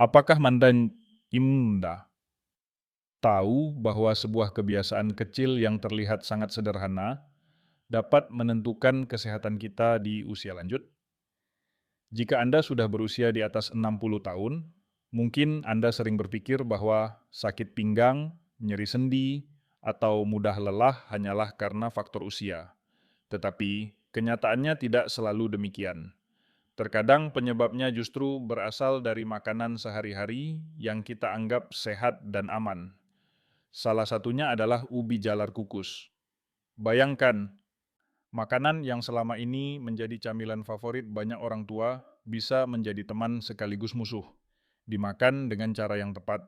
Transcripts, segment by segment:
Apakah Mandan Imda tahu bahwa sebuah kebiasaan kecil yang terlihat sangat sederhana dapat menentukan kesehatan kita di usia lanjut? Jika Anda sudah berusia di atas 60 tahun, mungkin Anda sering berpikir bahwa sakit pinggang, nyeri sendi, atau mudah lelah hanyalah karena faktor usia. Tetapi kenyataannya tidak selalu demikian. Terkadang penyebabnya justru berasal dari makanan sehari-hari yang kita anggap sehat dan aman. Salah satunya adalah ubi jalar kukus. Bayangkan, makanan yang selama ini menjadi camilan favorit banyak orang tua bisa menjadi teman sekaligus musuh. Dimakan dengan cara yang tepat,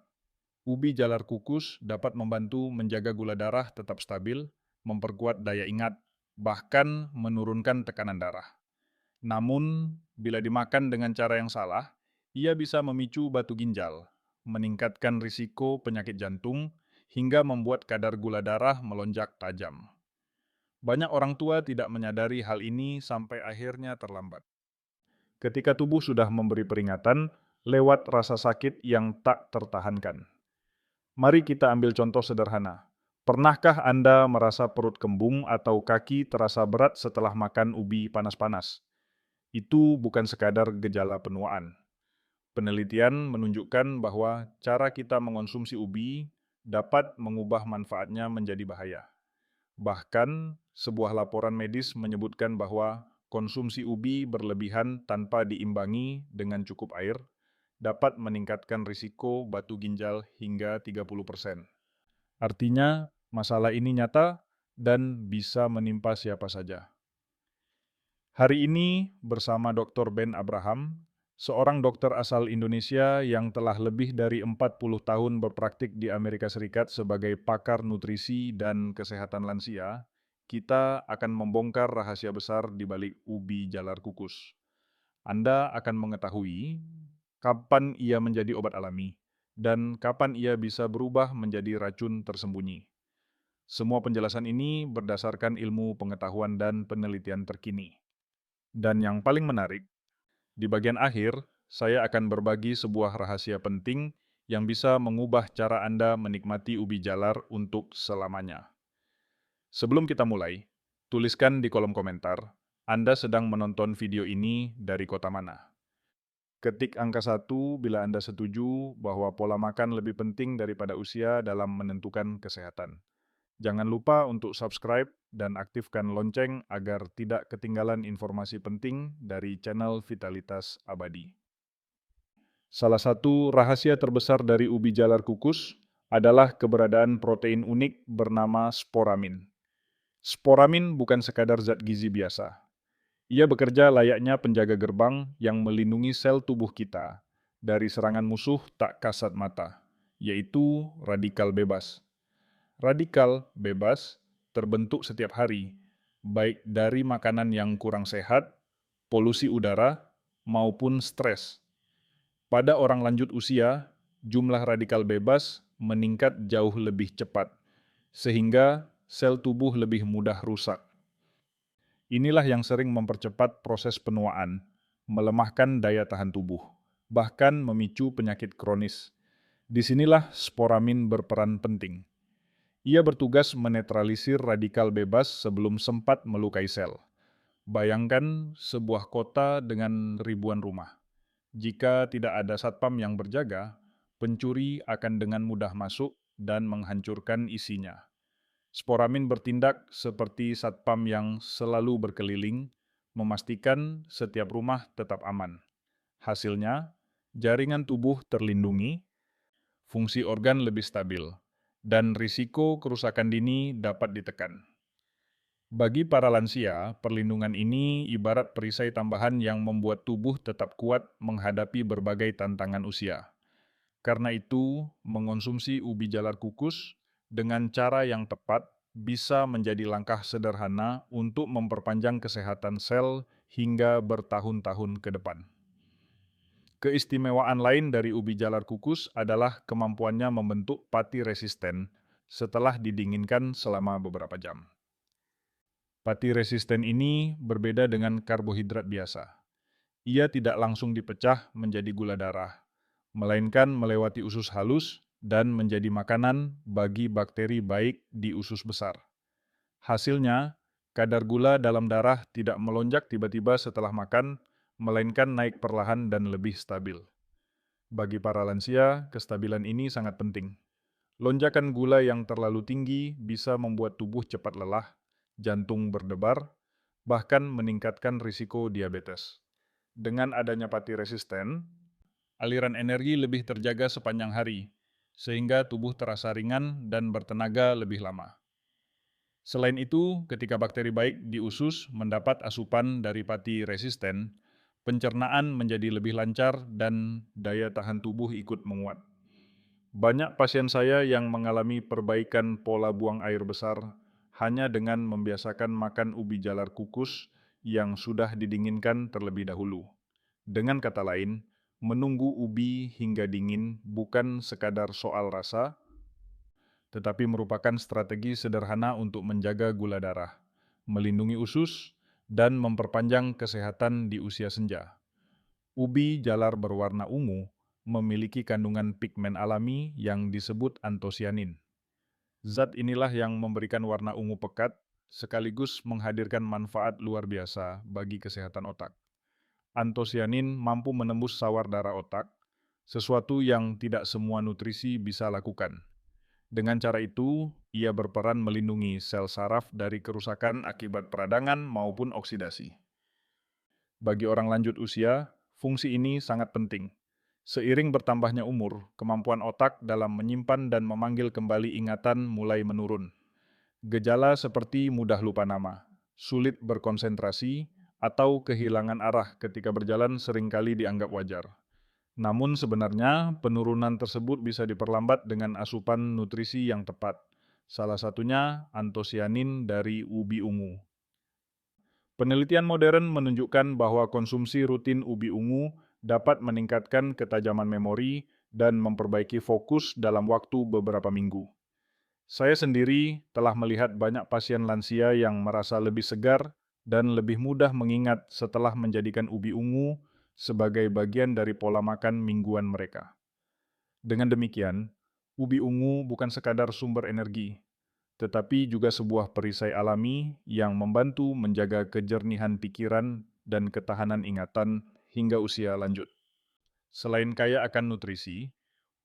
ubi jalar kukus dapat membantu menjaga gula darah tetap stabil, memperkuat daya ingat, bahkan menurunkan tekanan darah. Namun, bila dimakan dengan cara yang salah, ia bisa memicu batu ginjal, meningkatkan risiko penyakit jantung, hingga membuat kadar gula darah melonjak tajam. Banyak orang tua tidak menyadari hal ini sampai akhirnya terlambat. Ketika tubuh sudah memberi peringatan lewat rasa sakit yang tak tertahankan. Mari kita ambil contoh sederhana. Pernahkah Anda merasa perut kembung atau kaki terasa berat setelah makan ubi panas-panas? Itu bukan sekadar gejala penuaan. Penelitian menunjukkan bahwa cara kita mengonsumsi ubi dapat mengubah manfaatnya menjadi bahaya. Bahkan, sebuah laporan medis menyebutkan bahwa konsumsi ubi berlebihan tanpa diimbangi dengan cukup air dapat meningkatkan risiko batu ginjal hingga 30%. Artinya, masalah ini nyata dan bisa menimpa siapa saja. Hari ini bersama Dr. Ben Abraham, seorang dokter asal Indonesia yang telah lebih dari 40 tahun berpraktik di Amerika Serikat sebagai pakar nutrisi dan kesehatan lansia, kita akan membongkar rahasia besar di balik ubi jalar kukus. Anda akan mengetahui kapan ia menjadi obat alami dan kapan ia bisa berubah menjadi racun tersembunyi. Semua penjelasan ini berdasarkan ilmu pengetahuan dan penelitian terkini. Dan yang paling menarik, di bagian akhir, saya akan berbagi sebuah rahasia penting yang bisa mengubah cara Anda menikmati ubi jalar untuk selamanya. Sebelum kita mulai, tuliskan di kolom komentar, Anda sedang menonton video ini dari kota mana. Ketik angka 1 bila Anda setuju bahwa pola makan lebih penting daripada usia dalam menentukan kesehatan. Jangan lupa untuk subscribe dan aktifkan lonceng agar tidak ketinggalan informasi penting dari channel Vitalitas Abadi. Salah satu rahasia terbesar dari ubi jalar kukus adalah keberadaan protein unik bernama sporamin. Sporamin bukan sekadar zat gizi biasa. Ia bekerja layaknya penjaga gerbang yang melindungi sel tubuh kita dari serangan musuh tak kasat mata, yaitu radikal bebas. Radikal bebas terbentuk setiap hari, baik dari makanan yang kurang sehat, polusi udara, maupun stres. Pada orang lanjut usia, jumlah radikal bebas meningkat jauh lebih cepat, sehingga sel tubuh lebih mudah rusak. Inilah yang sering mempercepat proses penuaan, melemahkan daya tahan tubuh, bahkan memicu penyakit kronis. Disinilah sporamin berperan penting. Ia bertugas menetralisir radikal bebas sebelum sempat melukai sel. Bayangkan sebuah kota dengan ribuan rumah. Jika tidak ada satpam yang berjaga, pencuri akan dengan mudah masuk dan menghancurkan isinya. Sporamin bertindak seperti satpam yang selalu berkeliling, memastikan setiap rumah tetap aman. Hasilnya, jaringan tubuh terlindungi, fungsi organ lebih stabil, dan risiko kerusakan dini dapat ditekan. Bagi para lansia, perlindungan ini ibarat perisai tambahan yang membuat tubuh tetap kuat menghadapi berbagai tantangan usia. Karena itu, mengonsumsi ubi jalar kukus dengan cara yang tepat bisa menjadi langkah sederhana untuk memperpanjang kesehatan sel hingga bertahun-tahun ke depan. Keistimewaan lain dari ubi jalar kukus adalah kemampuannya membentuk pati resisten setelah didinginkan selama beberapa jam. Pati resisten ini berbeda dengan karbohidrat biasa. Ia tidak langsung dipecah menjadi gula darah, melainkan melewati usus halus dan menjadi makanan bagi bakteri baik di usus besar. Hasilnya, kadar gula dalam darah tidak melonjak tiba-tiba setelah makan, melainkan naik perlahan dan lebih stabil. Bagi para lansia, kestabilan ini sangat penting. Lonjakan gula yang terlalu tinggi bisa membuat tubuh cepat lelah, jantung berdebar, bahkan meningkatkan risiko diabetes. Dengan adanya pati resisten, aliran energi lebih terjaga sepanjang hari, sehingga tubuh terasa ringan dan bertenaga lebih lama. Selain itu, ketika bakteri baik di usus mendapat asupan dari pati resisten, pencernaan menjadi lebih lancar dan daya tahan tubuh ikut menguat. Banyak pasien saya yang mengalami perbaikan pola buang air besar hanya dengan membiasakan makan ubi jalar kukus yang sudah didinginkan terlebih dahulu. Dengan kata lain, menunggu ubi hingga dingin bukan sekadar soal rasa, tetapi merupakan strategi sederhana untuk menjaga gula darah, melindungi usus, dan memperpanjang kesehatan di usia senja. Ubi jalar berwarna ungu memiliki kandungan pigmen alami yang disebut antosianin. Zat inilah yang memberikan warna ungu pekat, sekaligus menghadirkan manfaat luar biasa bagi kesehatan otak. Antosianin mampu menembus sawar darah otak, sesuatu yang tidak semua nutrisi bisa lakukan. Dengan cara itu, ia berperan melindungi sel saraf dari kerusakan akibat peradangan maupun oksidasi. Bagi orang lanjut usia, fungsi ini sangat penting. Seiring bertambahnya umur, kemampuan otak dalam menyimpan dan memanggil kembali ingatan mulai menurun. Gejala seperti mudah lupa nama, sulit berkonsentrasi, atau kehilangan arah ketika berjalan seringkali dianggap wajar. Namun sebenarnya penurunan tersebut bisa diperlambat dengan asupan nutrisi yang tepat. Salah satunya antosianin dari ubi ungu. Penelitian modern menunjukkan bahwa konsumsi rutin ubi ungu dapat meningkatkan ketajaman memori dan memperbaiki fokus dalam waktu beberapa minggu. Saya sendiri telah melihat banyak pasien lansia yang merasa lebih segar dan lebih mudah mengingat setelah menjadikan ubi ungu sebagai bagian dari pola makan mingguan mereka. Dengan demikian, ubi ungu bukan sekadar sumber energi, tetapi juga sebuah perisai alami yang membantu menjaga kejernihan pikiran dan ketahanan ingatan hingga usia lanjut. Selain kaya akan nutrisi,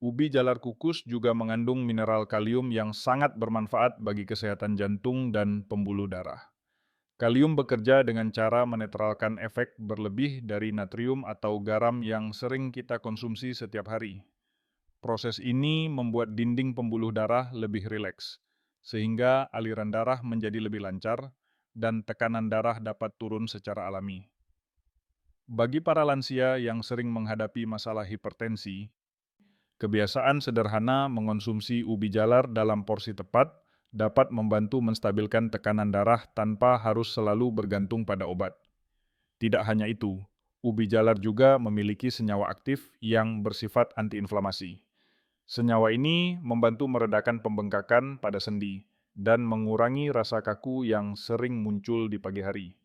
ubi jalar kukus juga mengandung mineral kalium yang sangat bermanfaat bagi kesehatan jantung dan pembuluh darah. Kalium bekerja dengan cara menetralkan efek berlebih dari natrium atau garam yang sering kita konsumsi setiap hari. Proses ini membuat dinding pembuluh darah lebih rileks, sehingga aliran darah menjadi lebih lancar dan tekanan darah dapat turun secara alami. Bagi para lansia yang sering menghadapi masalah hipertensi, kebiasaan sederhana mengonsumsi ubi jalar dalam porsi tepat dapat membantu menstabilkan tekanan darah tanpa harus selalu bergantung pada obat. Tidak hanya itu, ubi jalar juga memiliki senyawa aktif yang bersifat antiinflamasi. Senyawa ini membantu meredakan pembengkakan pada sendi dan mengurangi rasa kaku yang sering muncul di pagi hari.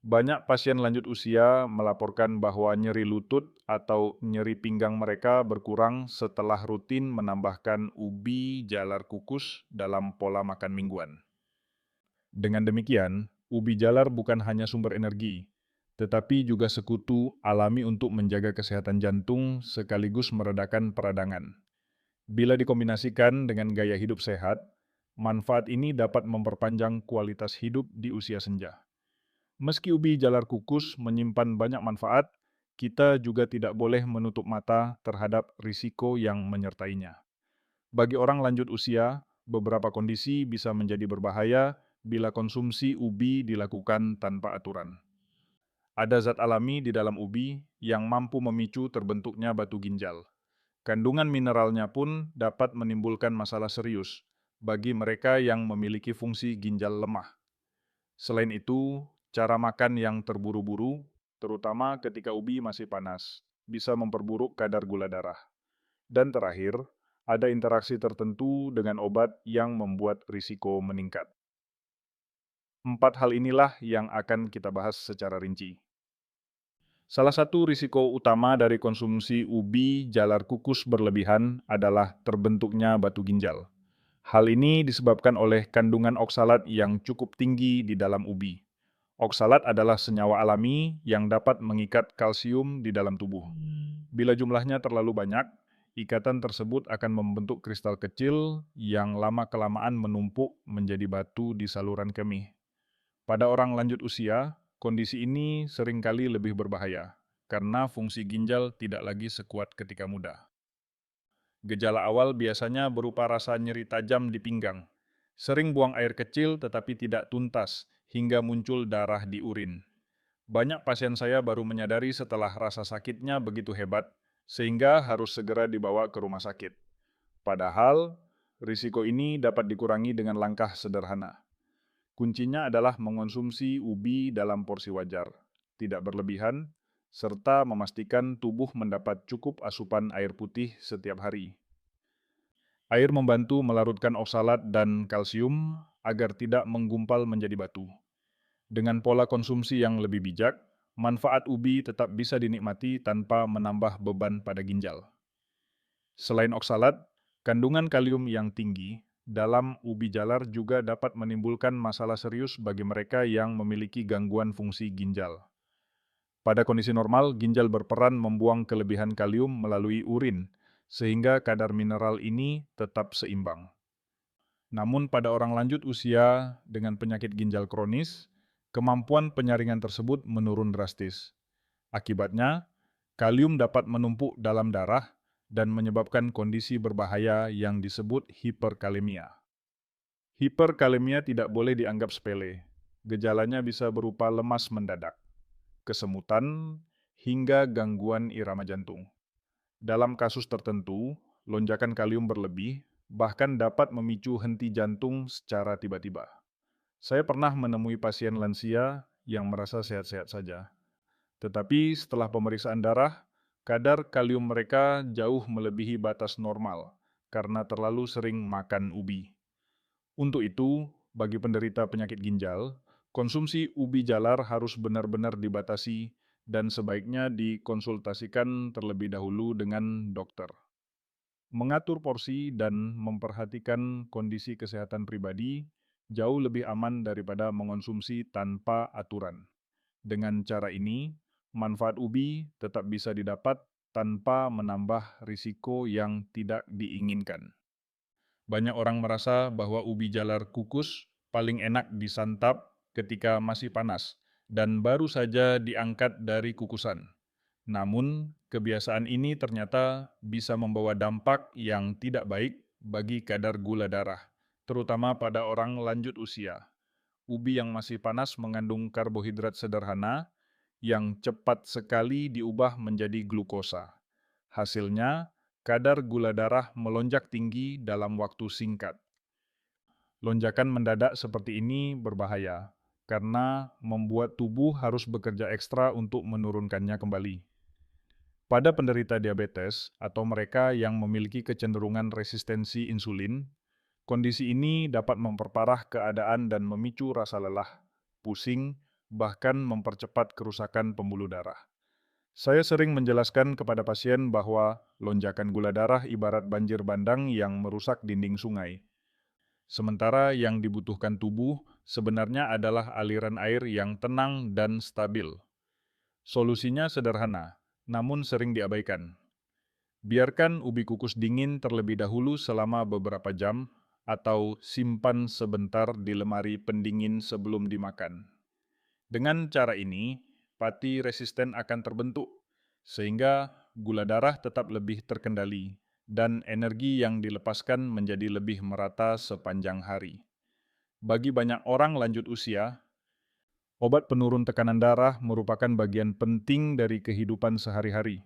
Banyak pasien lanjut usia melaporkan bahwa nyeri lutut atau nyeri pinggang mereka berkurang setelah rutin menambahkan ubi jalar kukus dalam pola makan mingguan. Dengan demikian, ubi jalar bukan hanya sumber energi, tetapi juga sekutu alami untuk menjaga kesehatan jantung sekaligus meredakan peradangan. Bila dikombinasikan dengan gaya hidup sehat, manfaat ini dapat memperpanjang kualitas hidup di usia senja. Meski ubi jalar kukus menyimpan banyak manfaat, kita juga tidak boleh menutup mata terhadap risiko yang menyertainya. Bagi orang lanjut usia, beberapa kondisi bisa menjadi berbahaya bila konsumsi ubi dilakukan tanpa aturan. Ada zat alami di dalam ubi yang mampu memicu terbentuknya batu ginjal. Kandungan mineralnya pun dapat menimbulkan masalah serius bagi mereka yang memiliki fungsi ginjal lemah. Selain itu, cara makan yang terburu-buru, terutama ketika ubi masih panas, bisa memperburuk kadar gula darah. Dan terakhir, ada interaksi tertentu dengan obat yang membuat risiko meningkat. 4 hal inilah yang akan kita bahas secara rinci. Salah satu risiko utama dari konsumsi ubi jalar kukus berlebihan adalah terbentuknya batu ginjal. Hal ini disebabkan oleh kandungan oksalat yang cukup tinggi di dalam ubi. Oksalat adalah senyawa alami yang dapat mengikat kalsium di dalam tubuh. Bila jumlahnya terlalu banyak, ikatan tersebut akan membentuk kristal kecil yang lama-kelamaan menumpuk menjadi batu di saluran kemih. Pada orang lanjut usia, kondisi ini seringkali lebih berbahaya karena fungsi ginjal tidak lagi sekuat ketika muda. Gejala awal biasanya berupa rasa nyeri tajam di pinggang, sering buang air kecil tetapi tidak tuntas, hingga muncul darah di urin. Banyak pasien saya baru menyadari setelah rasa sakitnya begitu hebat, sehingga harus segera dibawa ke rumah sakit. Padahal, risiko ini dapat dikurangi dengan langkah sederhana. Kuncinya adalah mengonsumsi ubi dalam porsi wajar, tidak berlebihan, serta memastikan tubuh mendapat cukup asupan air putih setiap hari. Air membantu melarutkan oksalat dan kalsium agar tidak menggumpal menjadi batu. Dengan pola konsumsi yang lebih bijak, manfaat ubi tetap bisa dinikmati tanpa menambah beban pada ginjal. Selain oksalat, kandungan kalium yang tinggi dalam ubi jalar juga dapat menimbulkan masalah serius bagi mereka yang memiliki gangguan fungsi ginjal. Pada kondisi normal, ginjal berperan membuang kelebihan kalium melalui urin, sehingga kadar mineral ini tetap seimbang. Namun pada orang lanjut usia dengan penyakit ginjal kronis, kemampuan penyaringan tersebut menurun drastis. Akibatnya, kalium dapat menumpuk dalam darah dan menyebabkan kondisi berbahaya yang disebut hiperkalemia. Hiperkalemia tidak boleh dianggap sepele. Gejalanya bisa berupa lemas mendadak, kesemutan, hingga gangguan irama jantung. Dalam kasus tertentu, lonjakan kalium berlebih bahkan dapat memicu henti jantung secara tiba-tiba. Saya pernah menemui pasien lansia yang merasa sehat-sehat saja. Tetapi setelah pemeriksaan darah, kadar kalium mereka jauh melebihi batas normal karena terlalu sering makan ubi. Untuk itu, bagi penderita penyakit ginjal, konsumsi ubi jalar harus benar-benar dibatasi dan sebaiknya dikonsultasikan terlebih dahulu dengan dokter. Mengatur porsi dan memperhatikan kondisi kesehatan pribadi jauh lebih aman daripada mengonsumsi tanpa aturan. Dengan cara ini, manfaat ubi tetap bisa didapat tanpa menambah risiko yang tidak diinginkan. Banyak orang merasa bahwa ubi jalar kukus paling enak disantap ketika masih panas dan baru saja diangkat dari kukusan. Namun, kebiasaan ini ternyata bisa membawa dampak yang tidak baik bagi kadar gula darah, terutama pada orang lanjut usia. Ubi yang masih panas mengandung karbohidrat sederhana yang cepat sekali diubah menjadi glukosa. Hasilnya, kadar gula darah melonjak tinggi dalam waktu singkat. Lonjakan mendadak seperti ini berbahaya karena membuat tubuh harus bekerja ekstra untuk menurunkannya kembali. Pada penderita diabetes atau mereka yang memiliki kecenderungan resistensi insulin, kondisi ini dapat memperparah keadaan dan memicu rasa lelah, pusing, bahkan mempercepat kerusakan pembuluh darah. Saya sering menjelaskan kepada pasien bahwa lonjakan gula darah ibarat banjir bandang yang merusak dinding sungai. Sementara yang dibutuhkan tubuh sebenarnya adalah aliran air yang tenang dan stabil. Solusinya sederhana, namun sering diabaikan. Biarkan ubi kukus dingin terlebih dahulu selama beberapa jam atau simpan sebentar di lemari pendingin sebelum dimakan. Dengan cara ini, pati resisten akan terbentuk, sehingga gula darah tetap lebih terkendali dan energi yang dilepaskan menjadi lebih merata sepanjang hari. Bagi banyak orang lanjut usia, obat penurun tekanan darah merupakan bagian penting dari kehidupan sehari-hari.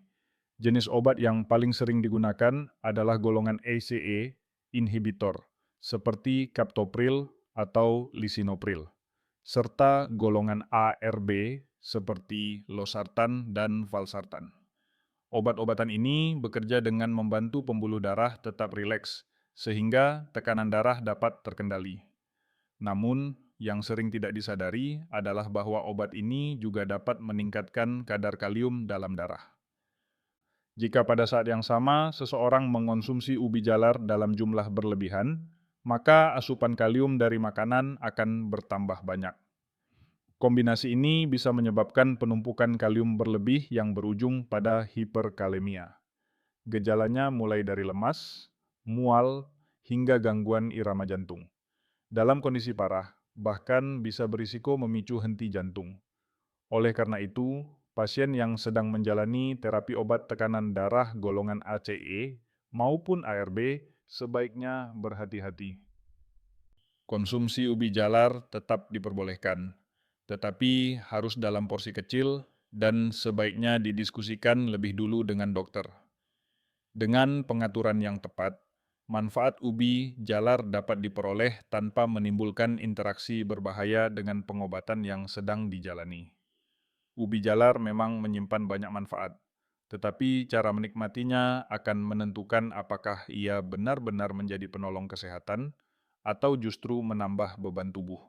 Jenis obat yang paling sering digunakan adalah golongan ACE inhibitor, seperti captopril atau lisinopril, serta golongan ARB seperti losartan dan valsartan. Obat-obatan ini bekerja dengan membantu pembuluh darah tetap rileks, sehingga tekanan darah dapat terkendali. Namun, yang sering tidak disadari adalah bahwa obat ini juga dapat meningkatkan kadar kalium dalam darah. Jika pada saat yang sama seseorang mengonsumsi ubi jalar dalam jumlah berlebihan, maka asupan kalium dari makanan akan bertambah banyak. Kombinasi ini bisa menyebabkan penumpukan kalium berlebih yang berujung pada hiperkalemia. Gejalanya mulai dari lemas, mual, hingga gangguan irama jantung. Dalam kondisi parah, bahkan bisa berisiko memicu henti jantung. Oleh karena itu, pasien yang sedang menjalani terapi obat tekanan darah golongan ACE maupun ARB sebaiknya berhati-hati. Konsumsi ubi jalar tetap diperbolehkan, tetapi harus dalam porsi kecil dan sebaiknya didiskusikan lebih dulu dengan dokter. Dengan pengaturan yang tepat, manfaat ubi jalar dapat diperoleh tanpa menimbulkan interaksi berbahaya dengan pengobatan yang sedang dijalani. Ubi jalar memang menyimpan banyak manfaat, tetapi cara menikmatinya akan menentukan apakah ia benar-benar menjadi penolong kesehatan atau justru menambah beban tubuh.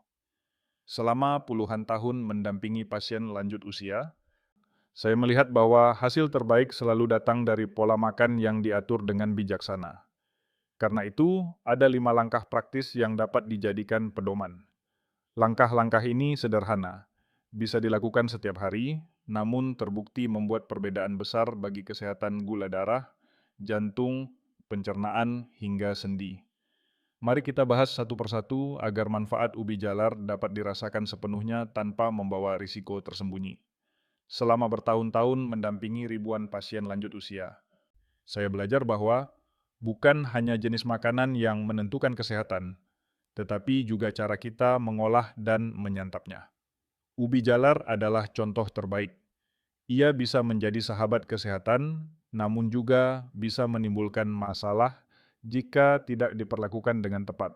Selama puluhan tahun mendampingi pasien lanjut usia, saya melihat bahwa hasil terbaik selalu datang dari pola makan yang diatur dengan bijaksana. Karena itu, ada 5 langkah praktis yang dapat dijadikan pedoman. Langkah-langkah ini sederhana, bisa dilakukan setiap hari, namun terbukti membuat perbedaan besar bagi kesehatan gula darah, jantung, pencernaan, hingga sendi. Mari kita bahas satu persatu agar manfaat ubi jalar dapat dirasakan sepenuhnya tanpa membawa risiko tersembunyi. Selama bertahun-tahun mendampingi ribuan pasien lanjut usia, saya belajar bahwa bukan hanya jenis makanan yang menentukan kesehatan, tetapi juga cara kita mengolah dan menyantapnya. Ubi jalar adalah contoh terbaik. Ia bisa menjadi sahabat kesehatan, namun juga bisa menimbulkan masalah jika tidak diperlakukan dengan tepat.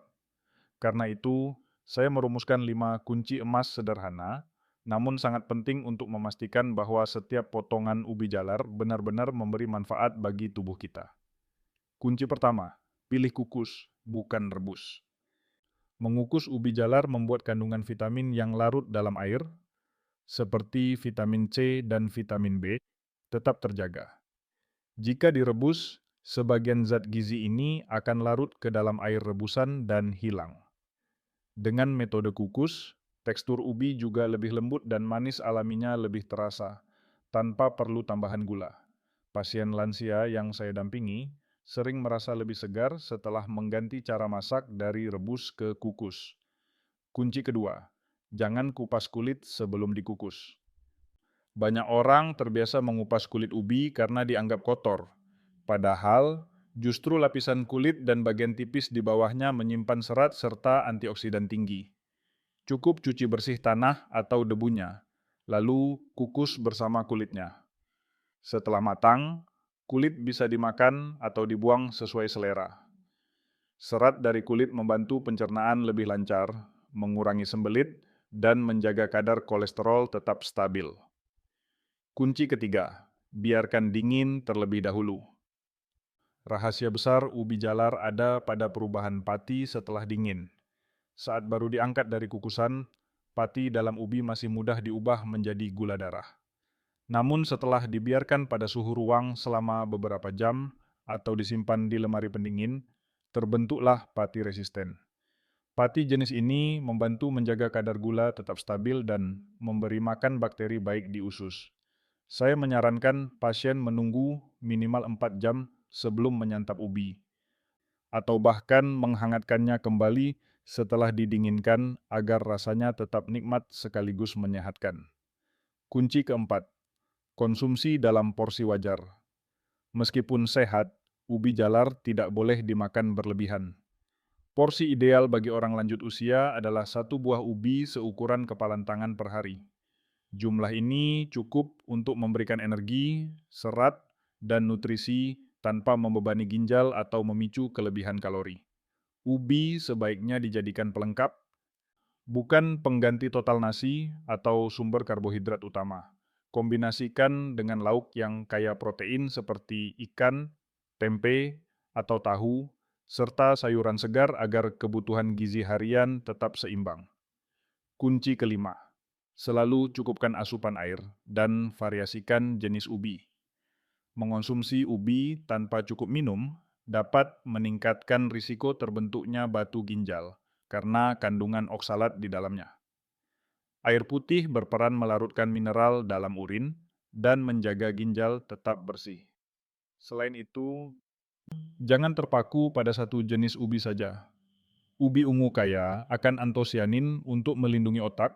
Karena itu, saya merumuskan 5 kunci emas sederhana, namun sangat penting untuk memastikan bahwa setiap potongan ubi jalar benar-benar memberi manfaat bagi tubuh kita. Kunci pertama, pilih kukus, bukan rebus. Mengukus ubi jalar membuat kandungan vitamin yang larut dalam air, seperti vitamin C dan vitamin B, tetap terjaga. Jika direbus, sebagian zat gizi ini akan larut ke dalam air rebusan dan hilang. Dengan metode kukus, tekstur ubi juga lebih lembut dan manis alaminya lebih terasa, tanpa perlu tambahan gula. Pasien lansia yang saya dampingi sering merasa lebih segar setelah mengganti cara masak dari rebus ke kukus. Kunci kedua, jangan kupas kulit sebelum dikukus. Banyak orang terbiasa mengupas kulit ubi karena dianggap kotor. Padahal, justru lapisan kulit dan bagian tipis di bawahnya menyimpan serat serta antioksidan tinggi. Cukup cuci bersih tanah atau debunya, lalu kukus bersama kulitnya. Setelah matang, kulit bisa dimakan atau dibuang sesuai selera. Serat dari kulit membantu pencernaan lebih lancar, mengurangi sembelit, dan menjaga kadar kolesterol tetap stabil. Kunci ketiga, biarkan dingin terlebih dahulu. Rahasia besar ubi jalar ada pada perubahan pati setelah dingin. Saat baru diangkat dari kukusan, pati dalam ubi masih mudah diubah menjadi gula darah. Namun setelah dibiarkan pada suhu ruang selama beberapa jam atau disimpan di lemari pendingin, terbentuklah pati resisten. Pati jenis ini membantu menjaga kadar gula tetap stabil dan memberi makan bakteri baik di usus. Saya menyarankan pasien menunggu minimal 4 jam sebelum menyantap ubi, atau bahkan menghangatkannya kembali setelah didinginkan agar rasanya tetap nikmat sekaligus menyehatkan. Kunci keempat, konsumsi dalam porsi wajar. Meskipun sehat, ubi jalar tidak boleh dimakan berlebihan. Porsi ideal bagi orang lanjut usia adalah 1 buah ubi seukuran kepalan tangan per hari. Jumlah ini cukup untuk memberikan energi, serat, dan nutrisi tanpa membebani ginjal atau memicu kelebihan kalori. Ubi sebaiknya dijadikan pelengkap, bukan pengganti total nasi atau sumber karbohidrat utama. Kombinasikan dengan lauk yang kaya protein seperti ikan, tempe, atau tahu, serta sayuran segar agar kebutuhan gizi harian tetap seimbang. Kunci kelima, selalu cukupkan asupan air dan variasikan jenis ubi. Mengonsumsi ubi tanpa cukup minum dapat meningkatkan risiko terbentuknya batu ginjal karena kandungan oksalat di dalamnya. Air putih berperan melarutkan mineral dalam urin dan menjaga ginjal tetap bersih. Selain itu, jangan terpaku pada satu jenis ubi saja. Ubi ungu kaya akan antosianin untuk melindungi otak,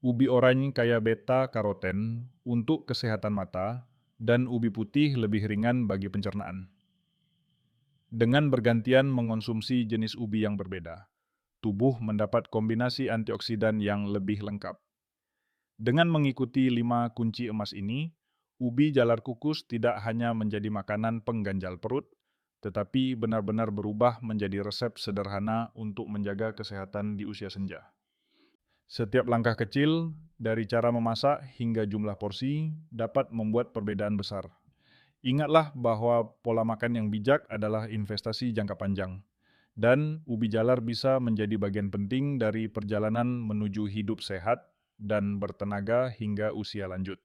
ubi oranye kaya beta-karoten untuk kesehatan mata, dan ubi putih lebih ringan bagi pencernaan. Dengan bergantian mengonsumsi jenis ubi yang berbeda, tubuh mendapat kombinasi antioksidan yang lebih lengkap. Dengan mengikuti 5 kunci emas ini, ubi jalar kukus tidak hanya menjadi makanan pengganjal perut, tetapi benar-benar berubah menjadi resep sederhana untuk menjaga kesehatan di usia senja. Setiap langkah kecil, dari cara memasak hingga jumlah porsi, dapat membuat perbedaan besar. Ingatlah bahwa pola makan yang bijak adalah investasi jangka panjang, dan ubi jalar bisa menjadi bagian penting dari perjalanan menuju hidup sehat dan bertenaga hingga usia lanjut.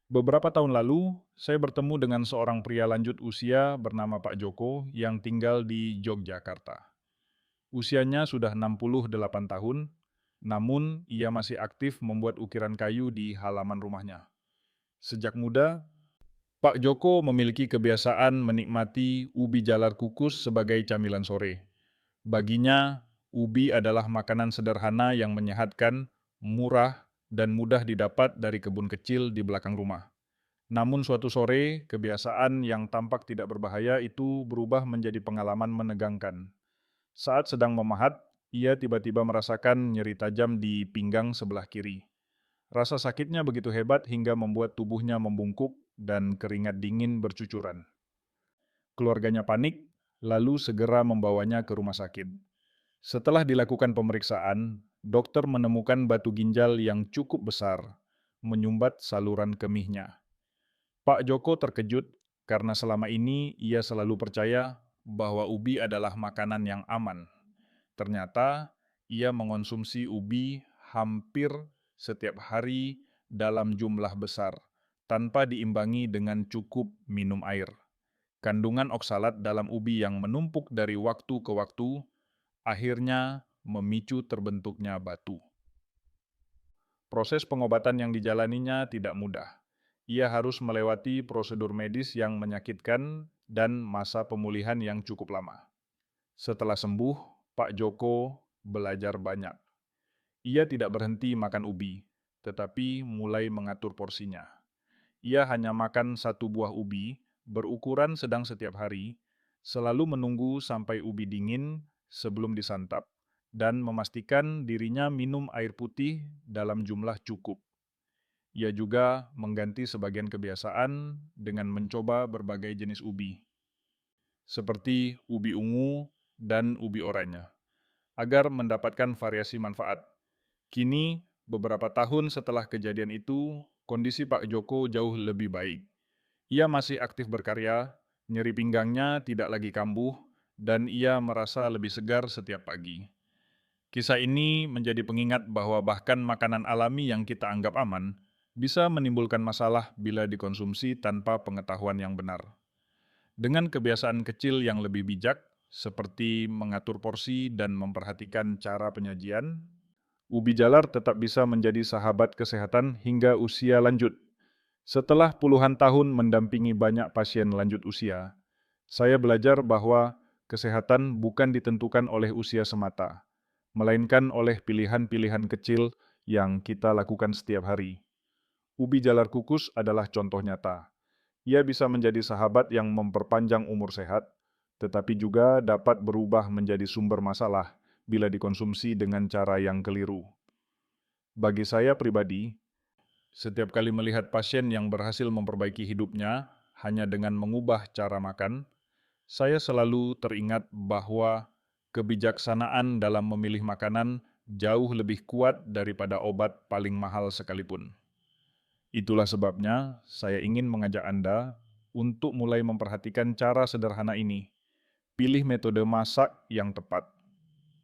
Beberapa tahun lalu, saya bertemu dengan seorang pria lanjut usia bernama Pak Joko yang tinggal di Yogyakarta. Usianya sudah 68 tahun, namun ia masih aktif membuat ukiran kayu di halaman rumahnya. Sejak muda, Pak Joko memiliki kebiasaan menikmati ubi jalar kukus sebagai camilan sore. Baginya, ubi adalah makanan sederhana yang menyehatkan, murah, dan mudah didapat dari kebun kecil di belakang rumah. Namun suatu sore, kebiasaan yang tampak tidak berbahaya itu berubah menjadi pengalaman menegangkan. Saat sedang memahat, ia tiba-tiba merasakan nyeri tajam di pinggang sebelah kiri. Rasa sakitnya begitu hebat hingga membuat tubuhnya membungkuk dan keringat dingin bercucuran. Keluarganya panik, lalu segera membawanya ke rumah sakit. Setelah dilakukan pemeriksaan, dokter menemukan batu ginjal yang cukup besar, menyumbat saluran kemihnya. Pak Joko terkejut karena selama ini ia selalu percaya bahwa ubi adalah makanan yang aman. Ternyata ia mengonsumsi ubi hampir setiap hari dalam jumlah besar, tanpa diimbangi dengan cukup minum air. Kandungan oksalat dalam ubi yang menumpuk dari waktu ke waktu akhirnya memicu terbentuknya batu. Proses pengobatan yang dijalaninya tidak mudah. Ia harus melewati prosedur medis yang menyakitkan dan masa pemulihan yang cukup lama. Setelah sembuh, Pak Joko belajar banyak. Ia tidak berhenti makan ubi, tetapi mulai mengatur porsinya. Ia hanya makan satu buah ubi, berukuran sedang setiap hari, selalu menunggu sampai ubi dingin sebelum disantap, dan memastikan dirinya minum air putih dalam jumlah cukup. Ia juga mengganti sebagian kebiasaan dengan mencoba berbagai jenis ubi, seperti ubi ungu dan ubi oranye, agar mendapatkan variasi manfaat. Kini, beberapa tahun setelah kejadian itu, kondisi Pak Joko jauh lebih baik. Ia masih aktif berkarya, nyeri pinggangnya tidak lagi kambuh, dan ia merasa lebih segar setiap pagi. Kisah ini menjadi pengingat bahwa bahkan makanan alami yang kita anggap aman bisa menimbulkan masalah bila dikonsumsi tanpa pengetahuan yang benar. Dengan kebiasaan kecil yang lebih bijak, seperti mengatur porsi dan memperhatikan cara penyajian, ubi jalar tetap bisa menjadi sahabat kesehatan hingga usia lanjut. Setelah puluhan tahun mendampingi banyak pasien lanjut usia, saya belajar bahwa kesehatan bukan ditentukan oleh usia semata, melainkan oleh pilihan-pilihan kecil yang kita lakukan setiap hari. Ubi jalar kukus adalah contoh nyata. Ia bisa menjadi sahabat yang memperpanjang umur sehat, tetapi juga dapat berubah menjadi sumber masalah bila dikonsumsi dengan cara yang keliru. Bagi saya pribadi, setiap kali melihat pasien yang berhasil memperbaiki hidupnya hanya dengan mengubah cara makan, saya selalu teringat bahwa kebijaksanaan dalam memilih makanan jauh lebih kuat daripada obat paling mahal sekalipun. Itulah sebabnya saya ingin mengajak Anda untuk mulai memperhatikan cara sederhana ini. Pilih metode masak yang tepat,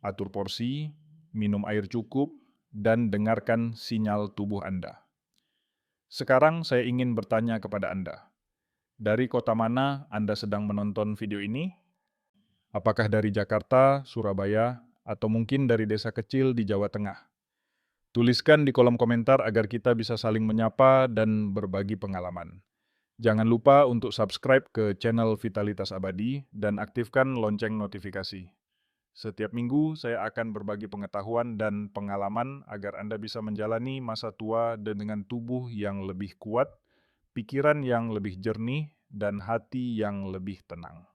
atur porsi, minum air cukup, dan dengarkan sinyal tubuh Anda. Sekarang saya ingin bertanya kepada Anda. Dari kota mana Anda sedang menonton video ini? Apakah dari Jakarta, Surabaya, atau mungkin dari desa kecil di Jawa Tengah? Tuliskan di kolom komentar agar kita bisa saling menyapa dan berbagi pengalaman. Jangan lupa untuk subscribe ke channel Vitalitas Abadi dan aktifkan lonceng notifikasi. Setiap minggu saya akan berbagi pengetahuan dan pengalaman agar Anda bisa menjalani masa tua dengan tubuh yang lebih kuat, pikiran yang lebih jernih, dan hati yang lebih tenang.